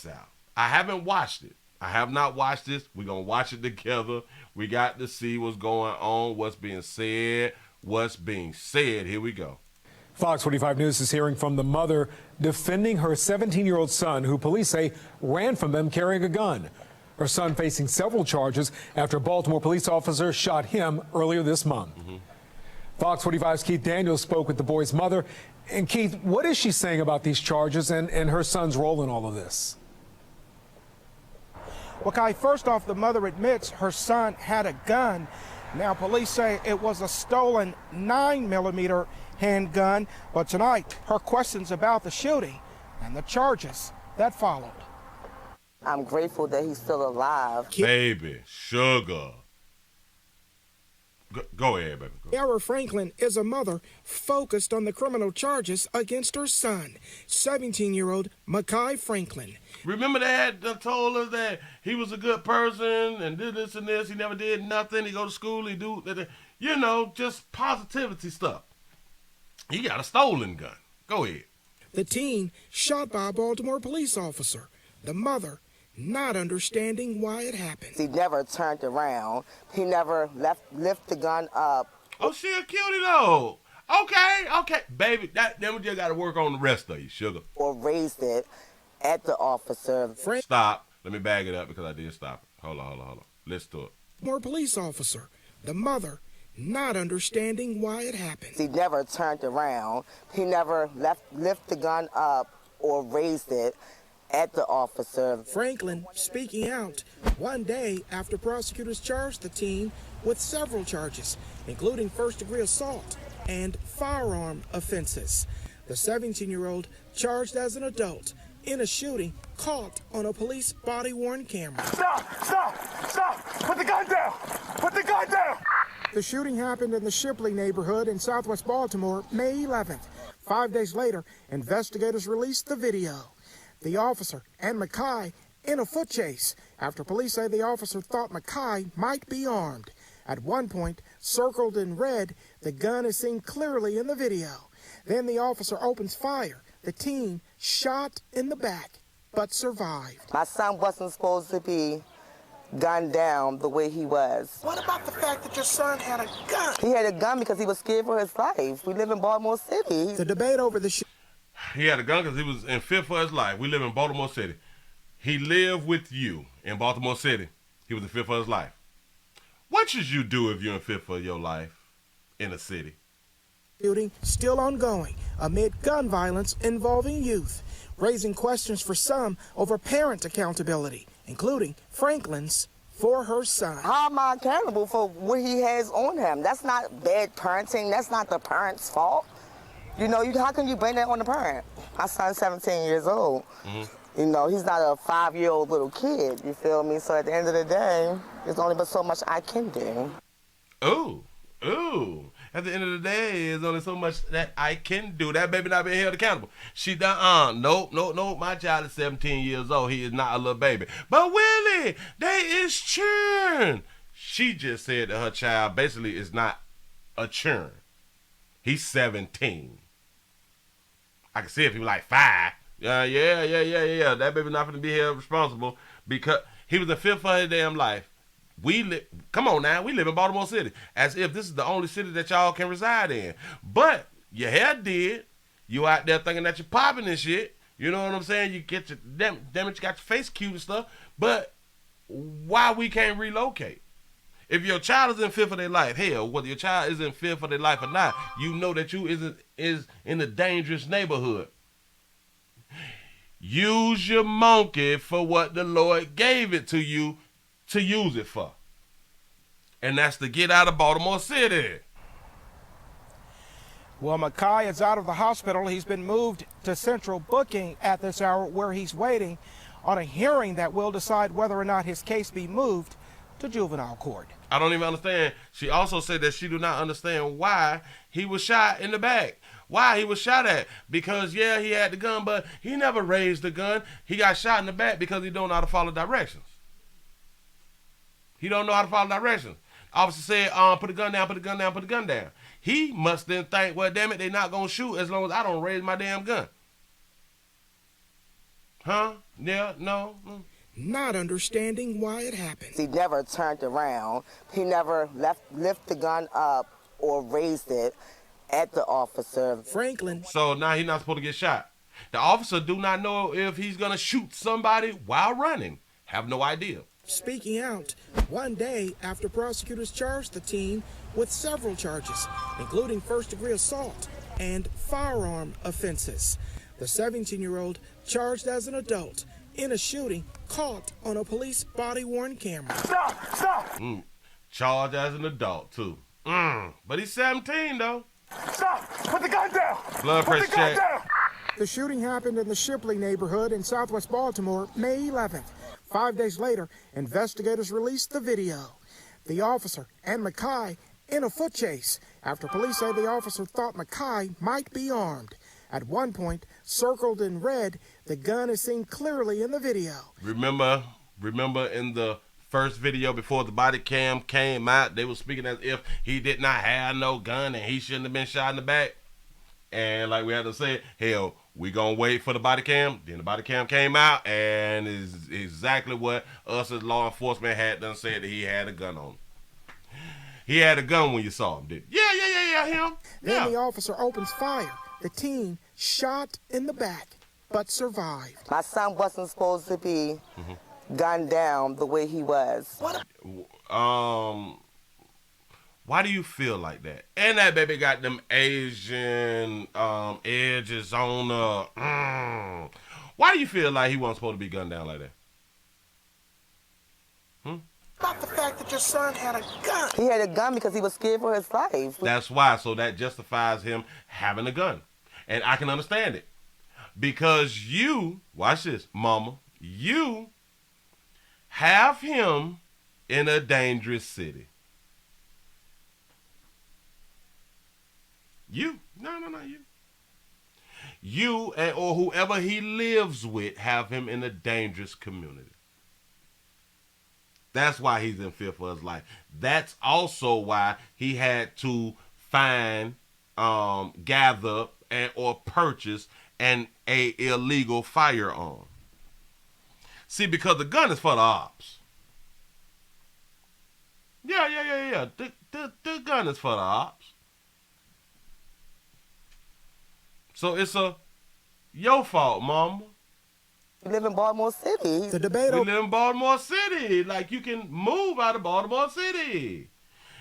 out. I haven't watched it. I have not watched this. We're going to watch it together. We got to see what's going on, what's being said, what's being said. Here we go. Fox 45 News is hearing from the mother defending her 17-year-old son, who police say ran from them carrying a gun. Her son facing several charges after a Baltimore police officer shot him earlier this month. Fox 45's Keith Daniels spoke with the boy's mother. And Keith, what is she saying about these charges and her son's role in all of this? Well, Kai, first off, the mother admits her son had a gun. Now, police say it was a stolen 9mm handgun. But tonight, her questions about the shooting and the charges that followed. I'm grateful that he's still alive. Baby, sugar. Go ahead, baby. Go. Kiara Franklin is a mother focused on the criminal charges against her son, 17-year-old Makai Franklin. Remember that told us that he was a good person and did this and this. He never did nothing. He go to school. He do, you know, just positivity stuff. He got a stolen gun. Go ahead. The teen shot by a Baltimore police officer. The mother not understanding why it happened. He never turned around. He never lift the gun up. Oh, she a cutie though. Okay. Baby, then we just got to work on the rest of you, sugar. Or raised it at the officer. Stop. Let me bag it up because I did stop it. Hold on. Listen to it. More police officer. The mother not understanding why it happened. He never turned around. He never lift the gun up or raised it at the officer. Franklin speaking out one day after prosecutors charged the teen with several charges, including first-degree assault and firearm offenses. The 17-year-old charged as an adult in a shooting caught on a police body-worn camera. Stop! Put the gun down! Put the gun down! The shooting happened in the Shipley neighborhood in southwest Baltimore, May 11th. 5 days later, investigators released the video. The officer and Makai in a foot chase after police say the officer thought Makai might be armed. At one point, circled in red, the gun is seen clearly in the video. Then the officer opens fire. The teen shot in the back, but survived. My son wasn't supposed to be gunned down the way he was. What about the fact that your son had a gun? He had a gun because he was scared for his life. We live in Baltimore City. The debate over the He had a gun because he was in fear for his life. We live in Baltimore City. He lived with you in Baltimore City. He was in fear for his life. What should you do if you're in fear for your life in a city? shooting still ongoing amid gun violence involving youth, raising questions for some over parent accountability, including Franklin's for her son. How am I accountable for what he has on him? That's not bad parenting. That's not the parent's fault. You know, how can you blame that on the parent? My son's 17 years old. You know, he's not a 5-year-old little kid, you feel me? So at the end of the day, there's only but so much I can do. Ooh. At the end of the day, there's only so much that I can do. That baby not being held accountable. She done, nope. My child is 17 years old. He is not a little baby. But Willie, they is churn. She just said that her child basically is not a churn. He's 17. I can see if he was like 5. Yeah. That baby not gonna be held responsible because he was in fear for his damn life. Come on now, we live in Baltimore City, as if this is the only city that y'all can reside in. But your hair did. You out there thinking that you're popping and shit. You know what I'm saying? You get your damn it, you got your face cute and stuff. But why we can't relocate? If your child is in fear for their life, hell, whether your child is in fear for their life or not, you know that you is in a dangerous neighborhood. Use your monkey for what the Lord gave it to you to use it for. And that's to get out of Baltimore City. Well, Makai is out of the hospital. He's been moved to central booking at this hour, where he's waiting on a hearing that will decide whether or not his case be moved to juvenile court. I don't even understand. She also said that she do not understand why he was shot in the back. Why he was shot at. Because, yeah, he had the gun, but he never raised the gun. He got shot in the back because he don't know how to follow directions. He don't know how to follow directions. Officer said, put the gun down. He must then think, well, damn it, they not going to shoot as long as I don't raise my damn gun. Huh? Yeah, no. not understanding why it happened. He never turned around. He never lift the gun up or raised it at the officer. Franklin So now he's not supposed to get shot. The officer do not know if he's going to shoot somebody while running. Have no idea. speaking out one day after prosecutors charged the teen with several charges, including first-degree assault and firearm offenses. The 17-year-old charged as an adult in a shooting caught on a police body-worn camera. Stop! Stop! Charged as an adult, too. But he's 17, though. Stop! Put the gun down! Blood Put pressure the gun check. down! The shooting happened in the Shipley neighborhood in southwest Baltimore, May 11th. 5 days later, investigators released the video. The officer and Mackay in a foot chase after police say the officer thought Mackay might be armed. At one point, circled in red, the gun is seen clearly in the video. Remember in the first video before the body cam came out, they were speaking as if he did not have no gun and he shouldn't have been shot in the back. And like we had to say, hell, we gonna wait for the body cam. Then the body cam came out and is exactly what us as law enforcement had done said that he had a gun on him. He had a gun when you saw him, didn't he? Yeah, him. Then the officer opens fire. The teen shot in the back, but survived. My son wasn't supposed to be gunned down the way he was. Why do you feel like that? And that baby got them Asian edges on her. Why do you feel like he wasn't supposed to be gunned down like that? About the fact that your son had a gun. He had a gun because he was scared for his life. That's why. So that justifies him having a gun. And I can understand it. Because you, watch this, mama, you have him in a dangerous city. You. No, you. You or whoever he lives with have him in a dangerous community. That's why he's in fear for his life. That's also why he had to find, gather, or purchase a illegal firearm. See, because the gun is for the ops. Yeah. The gun is for the ops. So it's your fault, mama. We live in Baltimore City. The debate We live in Baltimore City. Like, you can move out of Baltimore City.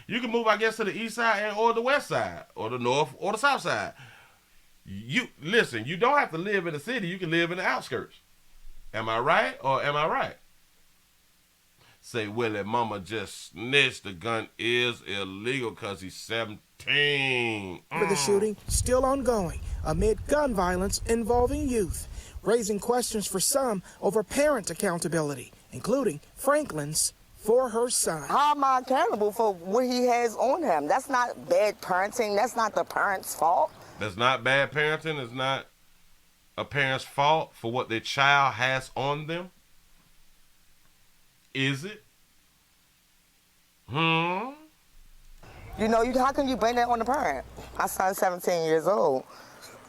You can move, I guess, to the east side or the west side or the north or the south side. You listen, you don't have to live in the city. You can live in the outskirts. Am I right or am I right? Say, Willie, mama just snitched. The gun is illegal because he's 17. the shooting still ongoing amid gun violence involving youth, raising questions for some over parent accountability, including Franklin's for her son. How am I accountable for what he has on him? That's not bad parenting. That's not the parent's fault. That's not bad parenting. It's not a parent's fault for what their child has on them. Is it? You know, how can you blame that on the parent? My son's 17 years old.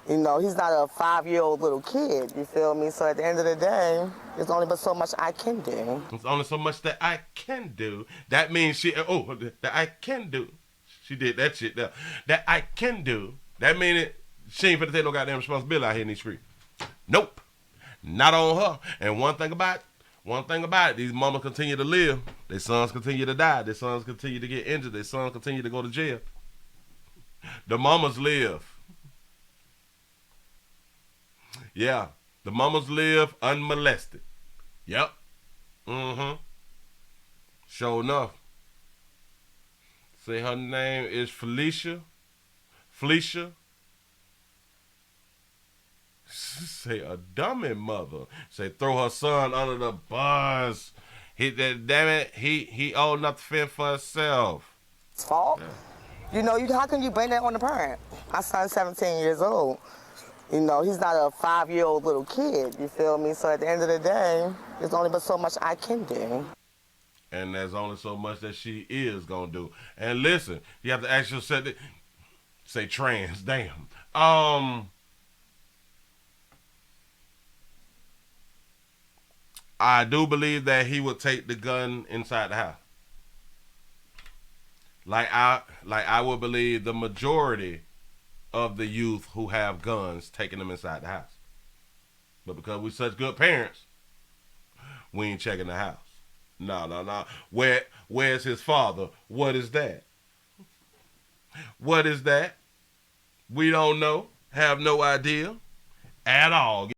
You know, he's not a 5-year-old little kid, you feel me? So at the end of the day, there's only but so much I can do. There's only so much that I can do. That means that I can do. She did that shit there. That I can do. That means she ain't finna take no goddamn responsibility out here in these streets. Nope. Not on her. And one thing about it, these mamas continue to live. Their sons continue to die. Their sons continue to get injured. Their sons continue to go to jail. The mamas live. Yeah. The mamas live unmolested. Yep. Sure enough. Say her name is Felicia. Say a dummy mother. Say throw her son under the bus. He old enough to fend for himself. It's fault. Yeah. You know, how can you blame that on the parent? My son's 17 years old. You know, he's not a 5-year-old little kid, you feel me? So at the end of the day, there's only but so much I can do. And there's only so much that she is gonna do. And listen, you have to ask yourself, say trans, damn. I do believe that he would take the gun inside the house. Like I would believe the majority of the youth who have guns taking them inside the house. But because we're such good parents, we ain't checking the house. No. Where's his father? What is that? What is that? We don't know. Have no idea at all.